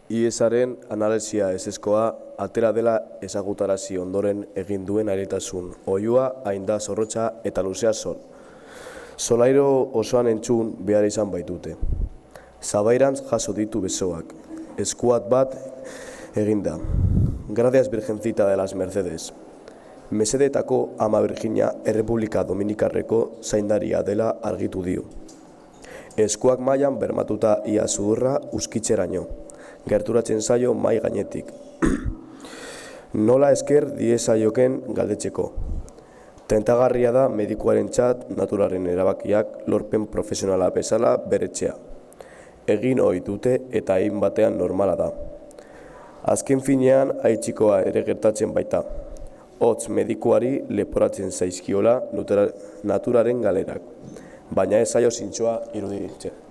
IESaren analisia ezezkoa atera dela ezagutarazi ondoren egin duen airetasun oihua hain da zorrotza eta luzea sol. Solairo osoan entzun behar izan baitute. Zabairantz jaso ditu besoak. Eskuat bat eginda. Gracias Virgencita de las Mercedes. Mesedetako Ama Virginia Errepublika Dominikarreko zaindaria dela argitu dio. Eskuak mailan bermatuta ia sudurra uskitzeraino. Gerturatzen zaio mai gainetik. Nola esker diezaioken galdetzeko. Tentagarria da medikuarentzat naturaren erabakiak lorpen profesionala bezala beretzea. Egin ohi dute eta hain batean normala da. Azken finean aitzikoa ere gertatzen baita. Hotz medikuari leporatzen zaizkiola naturaren galerak. Baina ez zaio zintzoa iruditzen.